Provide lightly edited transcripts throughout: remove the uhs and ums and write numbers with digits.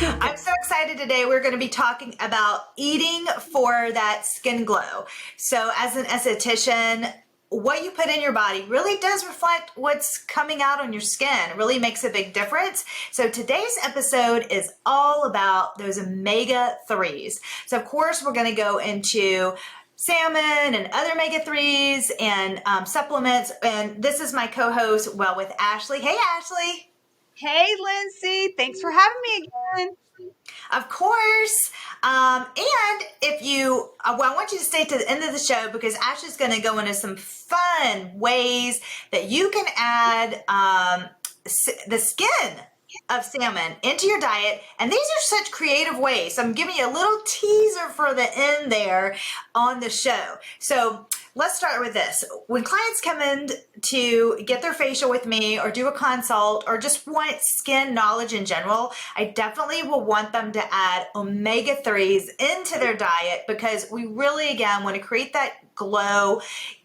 I'm so excited today. We're going to be talking about eating for that skin glow. So as an esthetician, what you put in your body really does reflect what's coming out on your skin. It really makes a big difference. So today's episode is all about those omega-3s. So of course, we're going to go into salmon and other omega-3s and supplements. And this is my co-host, with Ashley. Hey, Ashley. Hey, Lindsay. Thanks for having me again. Of course. And if you, I want you to stay to the end of the show because Ashley's going to go into some fun ways that you can add the skin of salmon into your diet. And these are such creative ways. So I'm giving you a little teaser for the end there on the show. So let's start with this. When clients come in to get their facial with me or do a consult or just want skin knowledge in general, I definitely will want them to add omega-3s into their diet because we really, again, want to create that glow,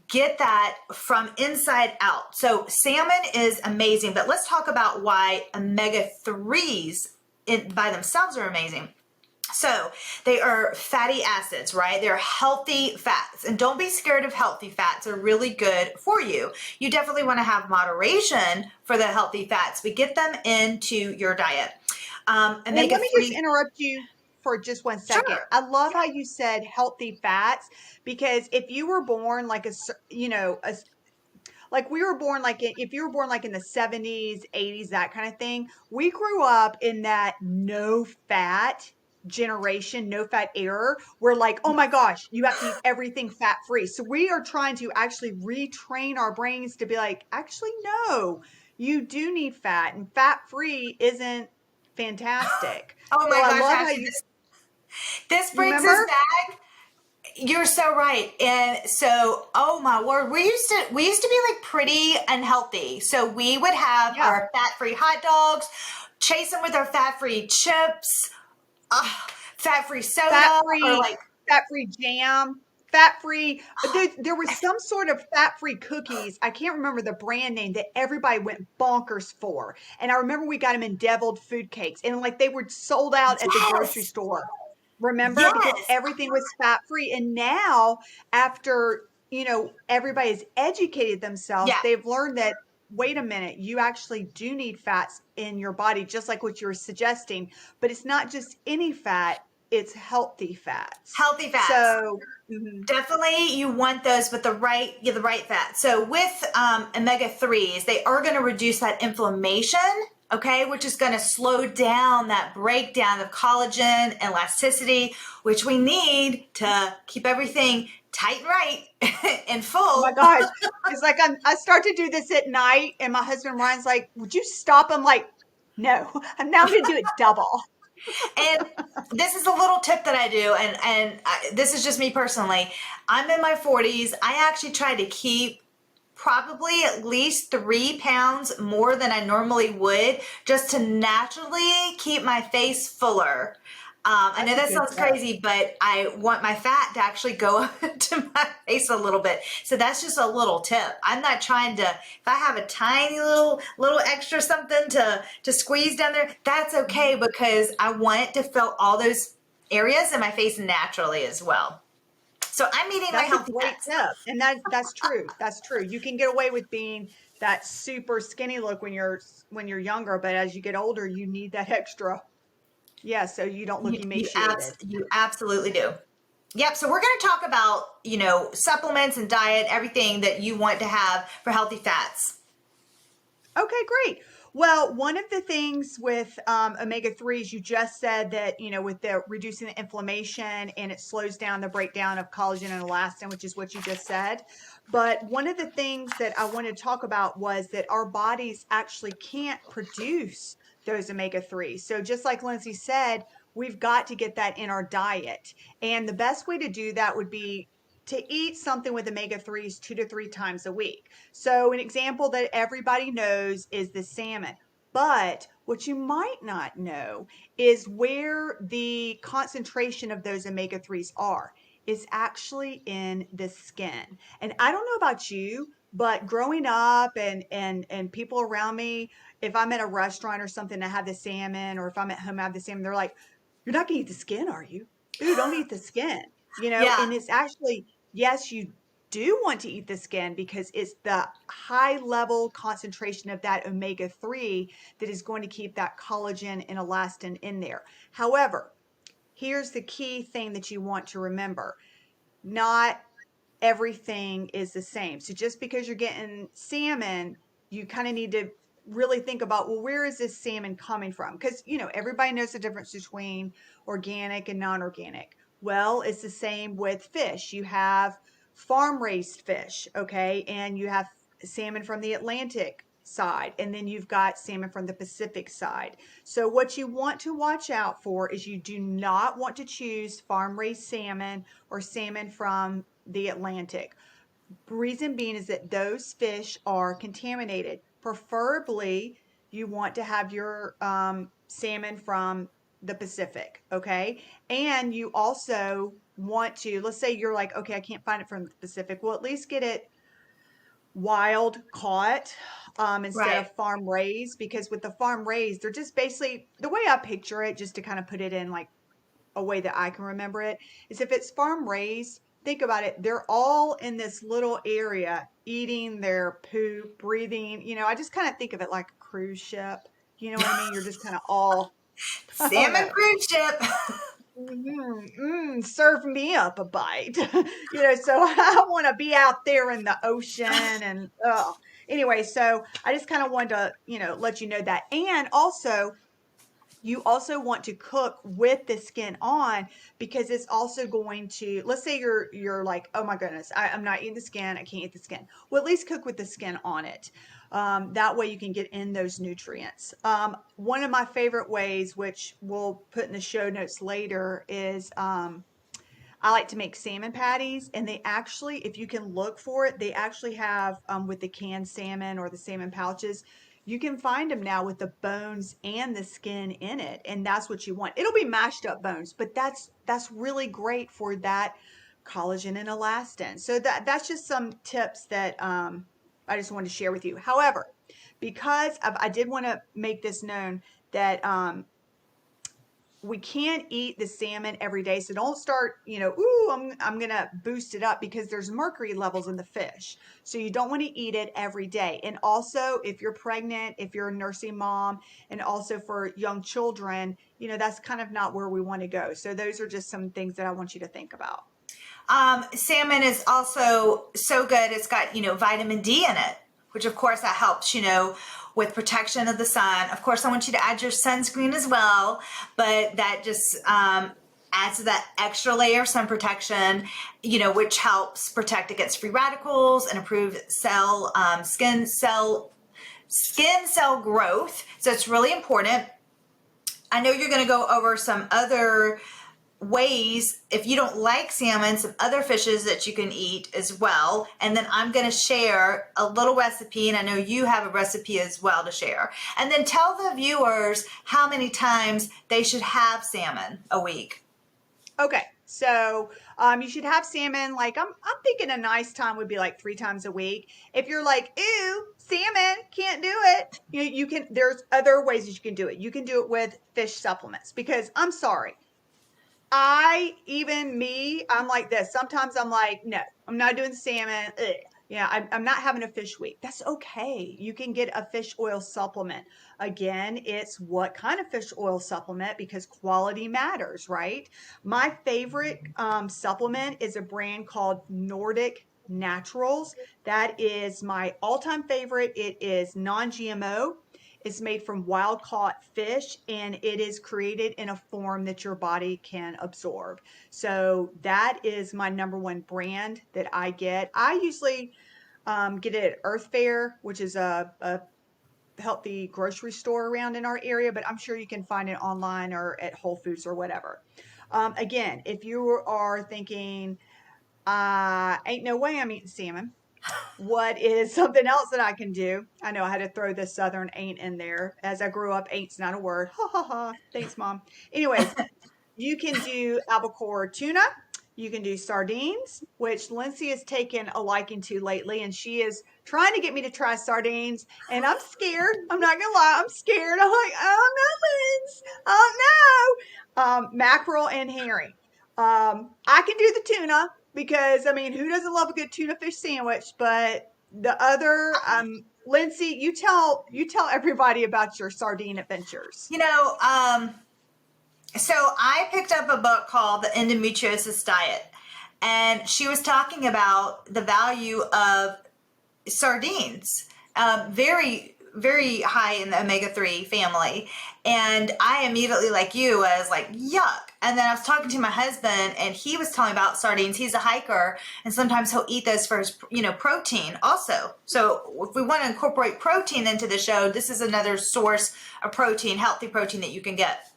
get that from inside out. So salmon is amazing, but let's talk about why omega-3s by themselves are amazing. So they are fatty acids, right? They're healthy fats. And don't be scared of healthy fats. They're really good for you. You definitely want to have moderation for the healthy fats, but get them into your diet. And let me just interrupt you for just 1 second. Sure. I love how you said healthy fats, because if you were born like like we were born like if you were born like in the 70s, 80s, that kind of thing, we grew up in that no fat generation, no fat era. We're like, oh my gosh, you have to eat everything fat free. So we are trying to actually retrain our brains to be like, actually, no, you do need fat, and fat free isn't fantastic. Oh So my I gosh, love how Ashley, this you brings remember? us back. You're so right. And so, oh my word, we used to be like pretty unhealthy. So we would have Yeah. our fat-free hot dogs, chase them with our fat-free chips, fat-free soda, or like Fat-free jam, fat-free. There was some sort of fat-free cookies. I can't remember the brand name that everybody went bonkers for. And I remember we got them in deviled food cakes, and like they were sold out at the grocery yes, store. Remember? Because yes, everything was fat-free. And now, after, everybody's educated themselves, yeah. they've learned that, wait a minute, you actually do need fats in your body, just like what you were suggesting. But it's not just any fat, it's healthy fats. Healthy fats. So, mhm. Definitely, you want those with the right fat. So with omega-3s, they are going to reduce that inflammation, okay, which is going to slow down that breakdown of collagen and elasticity, which we need to keep everything tight and right and Oh my full. gosh. It's like I start to do this at night, and my husband Ryan's like, would you stop? I'm like, no, now I'm going to do it double. And this is a little tip that I do, and this is just me personally. I'm in my 40s. I actually try to keep probably at least 3 pounds more than I normally would, just to naturally keep my face fuller. I know That's a that good sounds tip. crazy, but I want my fat to actually go up to my face a little bit. So that's just a little tip. I'm not trying to, if I have a tiny little extra something to squeeze down there, that's okay because I want it to fill all those areas in my face naturally as well. So I'm eating my That's a healthy great fats. tip. And that's true. That's true. You can get away with being that super skinny look when you're younger, but as you get older, you need that extra. Yeah, so you don't look emaciated. You absolutely do. Yep. So we're going to talk about, supplements and diet, everything that you want to have for healthy fats. Okay, great. Well, one of the things with omega-3s, you just said that, with the reducing the inflammation, and it slows down the breakdown of collagen and elastin, which is what you just said. But one of the things that I wanted to talk about was that our bodies actually can't produce those omega-3s. So just like Lindsay said, we've got to get that in our diet. And the best way to do that would be to eat something with omega-3s 2 to 3 times a week. So an example that everybody knows is the salmon. But what you might not know is where the concentration of those omega-3s are. It's actually in the skin. And I don't know about you, But growing up and people around me, if I'm at a restaurant or something, I have the salmon, or if I'm at home, I have the salmon, they're like, "You're not gonna eat the skin, are you? Ooh, don't eat the skin." Yeah, And it's actually, yes, you do want to eat the skin because it's the high level concentration of that omega-3 that is going to keep that collagen and elastin in there. However, here's the key thing that you want to remember. Not everything is the same. So just because you're getting salmon, you kind of need to really think about, well, where is this salmon coming from? Because, everybody knows the difference between organic and non-organic. Well, it's the same with fish. You have farm raised fish, okay? And you have salmon from the Atlantic side, and then you've got salmon from the Pacific side. So what you want to watch out for is you do not want to choose farm raised salmon or salmon from the Atlantic. Reason being is that those fish are contaminated. Preferably, you want to have your salmon from the Pacific, okay? And you also want to, let's say you're like, okay, I can't find it from the Pacific. Well, at least get it wild caught instead right. of farm raised, because with the farm raised, they're just basically, the way I picture it, just to kind of put it in like a way that I can remember it, is if it's farm raised, think about it, they're all in this little area eating their poop, breathing. I just kind of think of it like a cruise ship. You know what I mean? You're just kind of all, I don't Salmon know. cruise ship. Serve me up a bite. So I want to be out there in the ocean and, anyway, so I just kind of wanted to, let you know that. And also, you also want to cook with the skin on, because it's also going to, let's say you're like, oh my goodness, I'm not eating the skin, I can't eat the skin. Well, at least cook with the skin on it. That way you can get in those nutrients. One of my favorite ways, which we'll put in the show notes later, is I like to make salmon patties, and they actually, if you can look for it, they actually have, with the canned salmon or the salmon pouches, you can find them now with the bones and the skin in it, and that's what you want. It'll be mashed up bones, but that's really great for that collagen and elastin. So that's just some tips that I just wanted to share with you. However, because I did want to make this known that we can't eat the salmon every day. So don't start, ooh, I'm going to boost it up, because there's mercury levels in the fish. So you don't want to eat it every day. And also, if you're pregnant, if you're a nursing mom, and also for young children, that's kind of not where we want to go. So those are just some things that I want you to think about. Salmon is also so good. It's got, vitamin D in it, which of course that helps, with protection of the sun. Of course, I want you to add your sunscreen as well, but that just adds to that extra layer of sun protection, which helps protect against free radicals and improve skin cell growth. So it's really important. I know you're going to go over some other ways, if you don't like salmon, some other fishes that you can eat as well. And then I'm going to share a little recipe, and I know you have a recipe as well to share. And then tell the viewers how many times they should have salmon a week. Okay, so you should have salmon. Like I'm thinking a nice time would be like 3 times a week. If you're like, ew, salmon, can't do it. You can. There's other ways that you can do it. You can do it with fish supplements, because I'm sorry, I'm like this. Sometimes I'm like, no, I'm not doing salmon. Ugh. Yeah, I'm not having a fish week. That's okay. You can get a fish oil supplement. Again, it's what kind of fish oil supplement, because quality matters, right? My favorite supplement is a brand called Nordic Naturals. That is my all-time favorite. It is non-GMO. It's made from wild caught fish, and it is created in a form that your body can absorb. So that is my number one brand that I get. I usually get it at Earth Fare, which is a healthy grocery store around in our area, but I'm sure you can find it online or at Whole Foods or whatever. Again, if you are thinking, ain't no way I'm eating salmon, what is something else that I can do? I know I had to throw the Southern ain't in there. As I grew up, ain't's not a word. Ha ha ha. Thanks, Mom. Anyways, you can do albacore tuna. You can do sardines, which Lindsay has taken a liking to lately, and she is trying to get me to try sardines. And I'm scared. I'm not gonna lie, I'm scared. I'm like, oh no, Linz, oh no. Mackerel and herring. I can do the tuna because I mean, who doesn't love a good tuna fish sandwich? But the other, Lindsay, you tell everybody about your sardine adventures. You know, so I picked up a book called The Endometriosis Diet, and she was talking about the value of sardines, very, very high in the omega-3 family. And I immediately, like you, was like, yuck. And then I was talking to my husband, and he was telling me about sardines. He's a hiker, and sometimes he'll eat those for his, protein also. So if we want to incorporate protein into the show, this is another source of protein, healthy protein that you can get.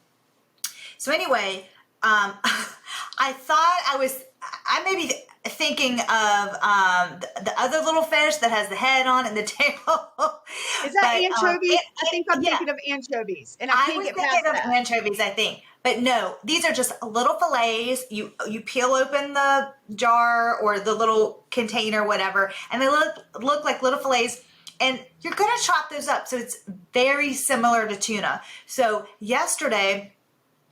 So anyway, I thought I may be thinking of the other little fish that has the head on and the tail. Is that anchovies? I think I'm yeah, thinking of anchovies, and I I can't was get thinking past of that. anchovies, I think. But no, these are just little fillets. You peel open the jar or the little container, whatever, and they look like little fillets. And you're going to chop those up. So it's very similar to tuna. So yesterday,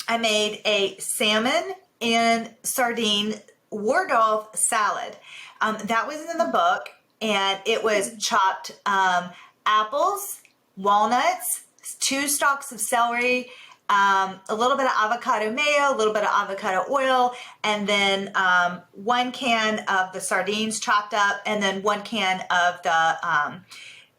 I made a salmon and sardine Waldorf salad. That was in the book, and it was chopped apples, walnuts, 2 stalks of celery, a little bit of avocado mayo, a little bit of avocado oil, and then 1 can of the sardines chopped up, and then 1 can of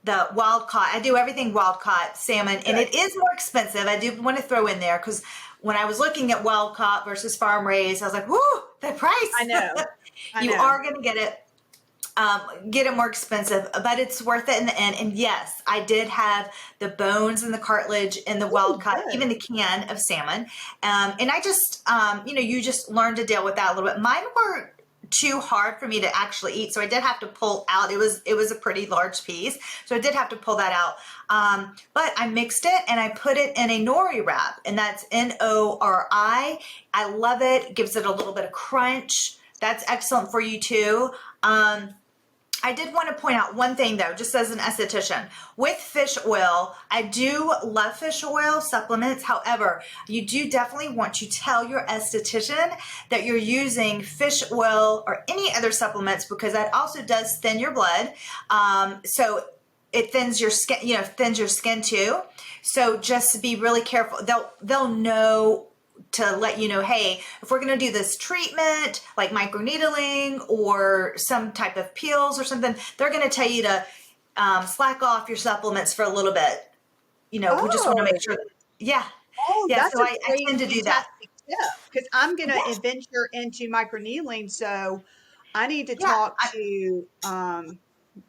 the wild caught. I do everything wild caught salmon, and it is more expensive. I do want to throw in there because when I was looking at wild caught versus farm raised, I was like, "Whoo, the price!" I know. I You know. are going to get it more expensive, but it's worth it in the end. And yes, I did have the bones and the cartilage in the wild caught, good. even the can of salmon. And I just, you just learn to deal with that a little bit. Mine were too hard for me to actually eat, so I did have to pull out. It was a pretty large piece, so I did have to pull that out. But I mixed it and I put it in a nori wrap, and that's Nori. I love it. It gives it a little bit of crunch. That's excellent for you too. I did want to point out one thing though, just as an esthetician. With fish oil, I do love fish oil supplements. However, you do definitely want to tell your esthetician that you're using fish oil or any other supplements, because that also does thin your blood. So it thins your skin, too. So just be really careful. They'll know to let you know, hey, if we're going to do this treatment like microneedling or some type of peels or something, they're going to tell you to slack off your supplements for a little bit. We just want to make sure that, yeah. Oh, Yeah, that's so a I great, tend to do that. fantastic tip, because I'm going Yeah, to venture into microneedling. So I need to yeah. talk to my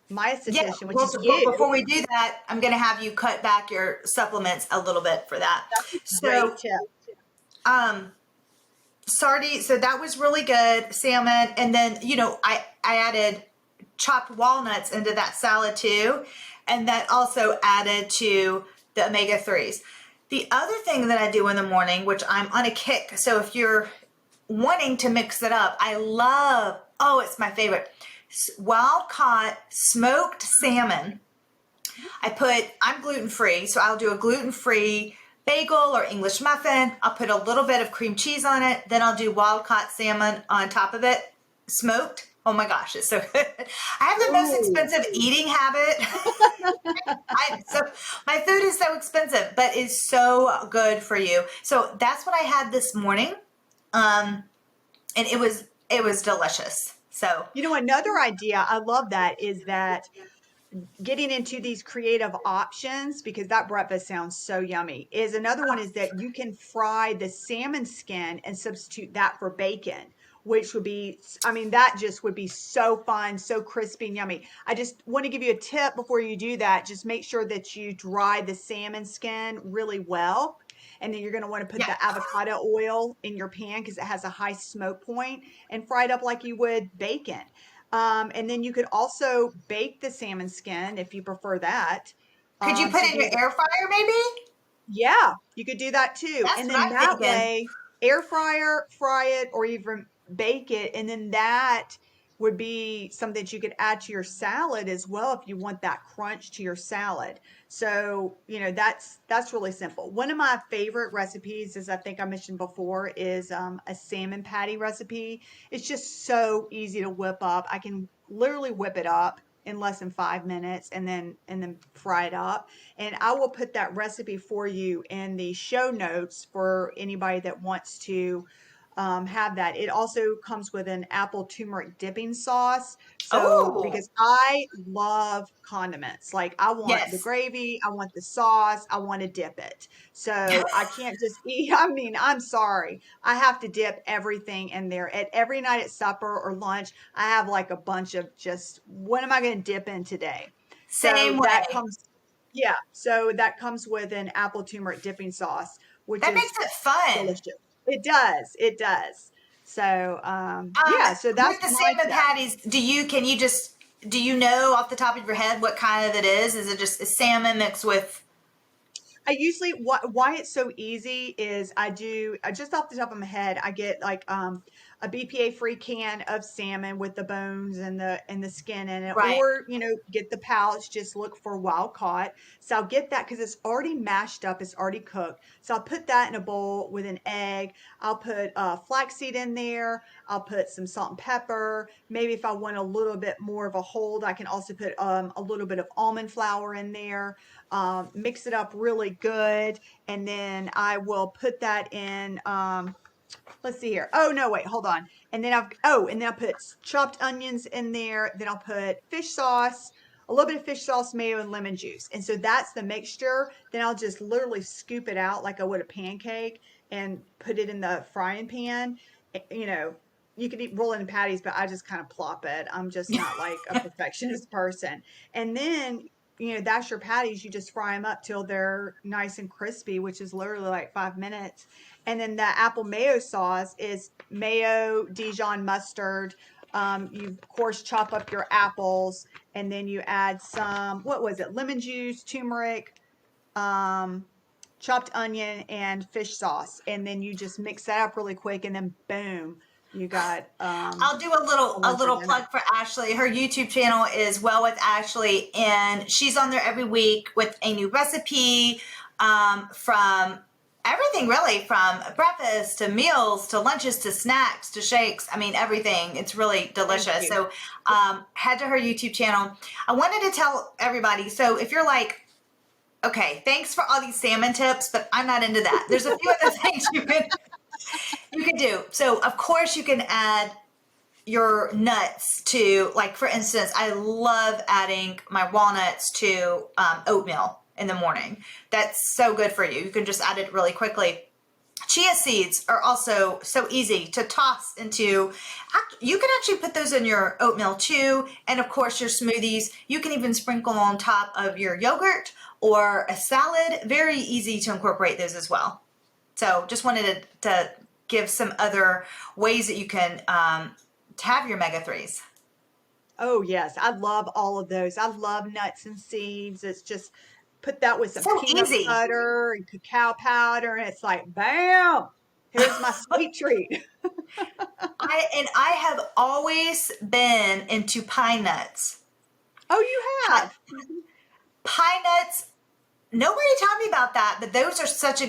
Yeah, esthetician, which well, is but you. before we do that, I'm going to have you cut back your supplements a little bit for that. That's a So, great tip. sardine, so that was really good, salmon, and then I added chopped walnuts into that salad too, and that also added to the omega-3s. The other thing that I do in the morning, which I'm on a kick, so if you're wanting to mix it up, I love, it's my favorite, wild caught smoked salmon. I'm gluten-free, so I'll do a gluten-free bagel or English muffin. I'll put a little bit of cream cheese on it. Then I'll do wild caught salmon on top of it, smoked. Oh my gosh, it's so good. I have the most Ooh. expensive eating habit. So my food is so expensive, but it's so good for you. So that's what I had this morning. And it was delicious. So Another idea, I love that, is that getting into these creative options, because that breakfast sounds so yummy, is another one is that you can fry the salmon skin and substitute that for bacon, which would be, I mean, that just would be so fun, so crispy and yummy. I just want to give you a tip before you do that. Just make sure that you dry the salmon skin really well. And then you're going to want to put yeah. the avocado oil in your pan because it has a high smoke point, and fry it up like you would bacon. And then you could also bake the salmon skin if you prefer that. Could you put So it in your air fryer maybe? yeah, you could do that too. That's And what then I'm that thinking. way, air fryer, fry it, or even bake it, and then that would be something that you could add to your salad as well if you want that crunch to your salad. So, that's really simple. One of my favorite recipes, as I think I mentioned before, is a salmon patty recipe. It's just so easy to whip up. I can literally whip it up in less than 5 minutes and then fry it up. And I will put that recipe for you in the show notes for anybody that wants to have that. It also comes with an apple turmeric dipping sauce. So, Oh, because I love condiments, like I want the yes. gravy, I want the sauce, I want to dip it. So I can't just eat. I mean, I'm sorry. I have to dip everything in there. At every night at supper or lunch, I have like a bunch of just, what am I going to dip in today? So Same that way. comes, yeah. So that comes with an apple turmeric dipping sauce, which That is makes it fun. delicious. It does. It does. So, yeah, so that's With the my salmon tip. patties, do you know off the top of your head what kind of it is? Is it just a salmon mixed with, I usually why it's so easy is just off the top of my head, I get like a BPA free can of salmon with the bones and the skin in it, right? or get the pouch, just look for wild caught. So I'll get that because it's already mashed up, it's already cooked. So I'll put that in a bowl with an egg. I'll put flaxseed in there. I'll put some salt and pepper. Maybe if I want a little bit more of a hold, I can also put a little bit of almond flour in there, mix it up really good, and then I will put that in. Let's see here. Oh no, wait, hold on. And then I'll put chopped onions in there. Then I'll put fish sauce, a little bit of fish sauce, mayo, and lemon juice. And so that's the mixture. Then I'll just literally scoop it out like I would a pancake and put it in the frying pan. You know, you could eat roll it in patties, but I just kind of plop it. I'm just not like a perfectionist person. And then that's your patties. You just fry them up till they're nice and crispy, which is literally like 5 minutes. And then the apple mayo sauce is mayo, Dijon mustard. You of course chop up your apples, and then you add some, what was it? Lemon juice, turmeric, um, chopped onion, and fish sauce. And then you just mix that up really quick, and then boom, you got I'll do a a lunch or little dinner. plug for Ashley. Her YouTube channel is Well with Ashley, and she's on there every week with a new recipe, from everything really, from breakfast to meals to lunches to snacks to shakes. I mean, everything. It's really Thank delicious. you. So head to her YouTube channel. I wanted to tell everybody. So if you're like, okay, thanks for all these salmon tips, but I'm not into that. There's a few other things you can do. So of course you can add your nuts to, like, for instance, I love adding my walnuts to oatmeal in the morning. That's so good for you. You can just add it really quickly. Chia seeds are also so easy to toss into. You can actually put those in your oatmeal too. And of course, your smoothies. You can even sprinkle on top of your yogurt or a salad. Very easy to incorporate those as well. So just wanted to give some other ways that you can have your omega-3s. Oh yes, I love all of those. I love nuts and seeds. It's just put that with some So peanut easy. butter and cacao powder, and it's like bam, here's my sweet treat. I have always been into pine nuts. Oh, you Pi- have? Pine nuts, nobody taught me about that, but those are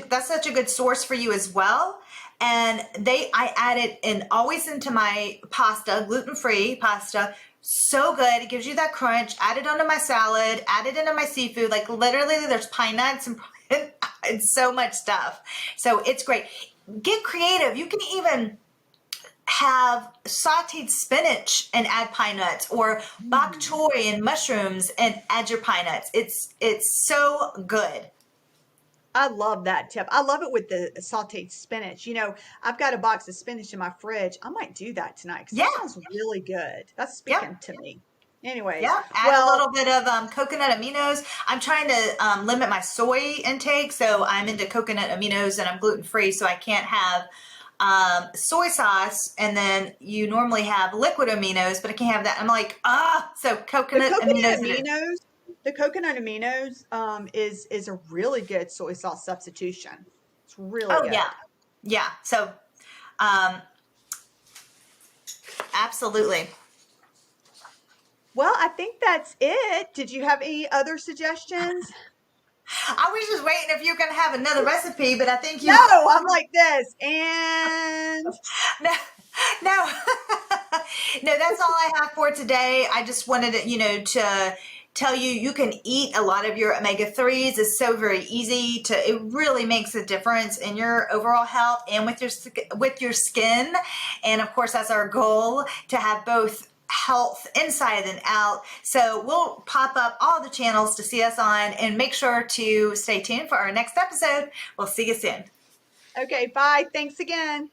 that's such a good source for you as well. And I add it in always into my pasta, gluten-free pasta. So good. It gives you that crunch. Add it onto my salad, add it into my seafood. Like literally there's pine nuts and so much stuff. So it's great. Get creative. You can even have sauteed spinach and add pine nuts, or bok Mm. choy and mushrooms and add your pine nuts. It's so good. I love that tip. I love it with the sauteed spinach. I've got a box of spinach in my fridge. I might do that tonight because Yeah. that sounds really good. That's Yep. speaking to me. Anyways, Yep. Add a well, little bit of coconut aminos. I'm trying to limit my soy intake, so I'm into coconut aminos and I'm gluten free, so I can't have soy sauce. And then you normally have liquid aminos, but I can't have that. I'm like, so The coconut coconut aminos it is. aminos, the coconut aminos is a really good soy sauce substitution. It's really Oh yeah, good. yeah. So um, Absolutely. Well, I think that's it. Did you have any other suggestions? I was just waiting if you can have another recipe, but I think you. No, I'm like this. And No, no, no, that's all I have for today. I just wanted to tell you, you can eat a lot of your omega-3s. It's so very easy it really makes a difference in your overall health and with your skin. And of course, that's our goal, to have both health inside and out. So we'll pop up all the channels to see us on, and make sure to stay tuned for our next episode. We'll see you soon. okay, bye. Thanks again.